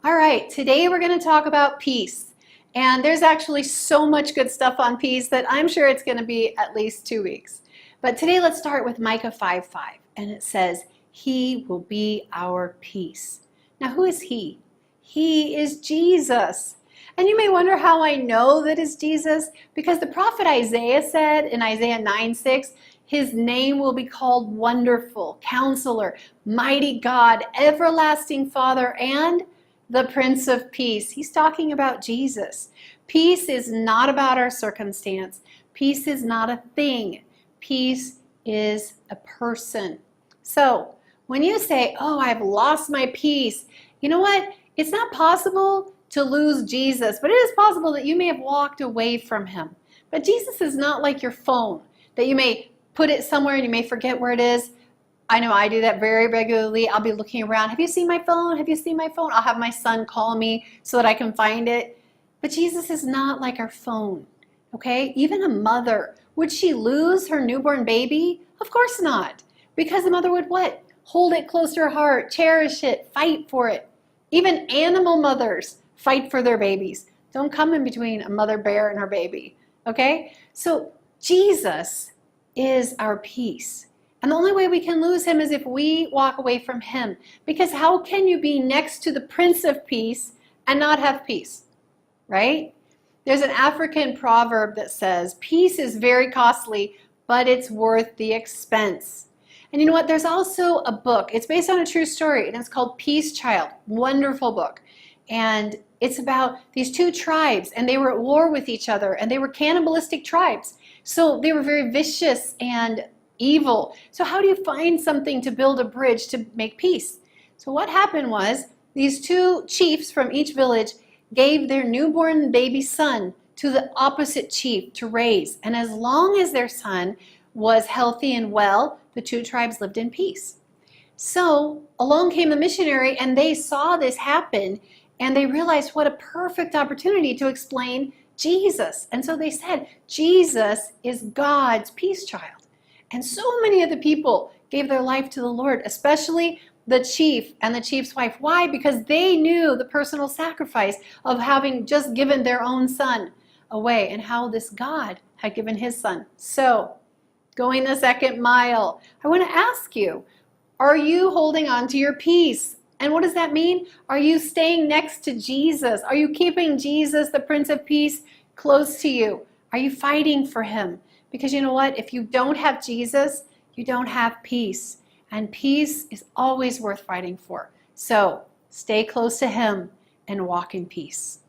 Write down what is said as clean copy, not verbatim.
All right, today we're going to talk about peace. And there's actually so much good stuff on peace that I'm sure it's going to be at least 2 weeks. But today let's start with Micah 5:5, and it says, "He will be our peace." Now, who is he? He is Jesus. And you may wonder how I know that it's Jesus, because the prophet Isaiah said in Isaiah 9:6, his name will be called Wonderful, Counselor, Mighty God, Everlasting Father, and the Prince of Peace. He's talking about Jesus. Peace is not about our circumstance. Peace is not a thing. Peace is a person. So when you say, "Oh, I've lost my peace," you know what? It's not possible to lose Jesus, but it is possible that you may have walked away from him. But Jesus is not like your phone, that you may put it somewhere and you may forget where it is. I know I do that very regularly. I'll be looking around. Have you seen my phone? Have you seen my phone? I'll have my son call me so that I can find it. But Jesus is not like our phone, okay? Even a mother, would she lose her newborn baby? Of course not. Because the mother would what? Hold it close to her heart, cherish it, fight for it. Even animal mothers fight for their babies. Don't come in between a mother bear and her baby, okay? So Jesus is our peace. And the only way we can lose him is if we walk away from him. Because how can you be next to the Prince of Peace and not have peace, right? There's an African proverb that says, "Peace is very costly, but it's worth the expense." And you know what? There's also a book. It's based on a true story, and it's called Peace Child. Wonderful book. And it's about these two tribes, and they were at war with each other, and they were cannibalistic tribes. So they were very vicious and evil. So how do you find something to build a bridge to make peace? So what happened was these two chiefs from each village gave their newborn baby son to the opposite chief to raise. And as long as their son was healthy and well, the two tribes lived in peace. So along came a missionary, and they saw this happen, and they realized what a perfect opportunity to explain Jesus. And so they said, Jesus is God's peace child. And so many of the people gave their life to the Lord, especially the chief and the chief's wife. Why? Because they knew the personal sacrifice of having just given their own son away, and how this God had given his son. So, going the second mile, I want to ask you, are you holding on to your peace? And what does that mean? Are you staying next to Jesus? Are you keeping Jesus, the Prince of Peace, close to you? Are you fighting for him? Because you know what? If you don't have Jesus, you don't have peace. And peace is always worth fighting for. So stay close to him and walk in peace.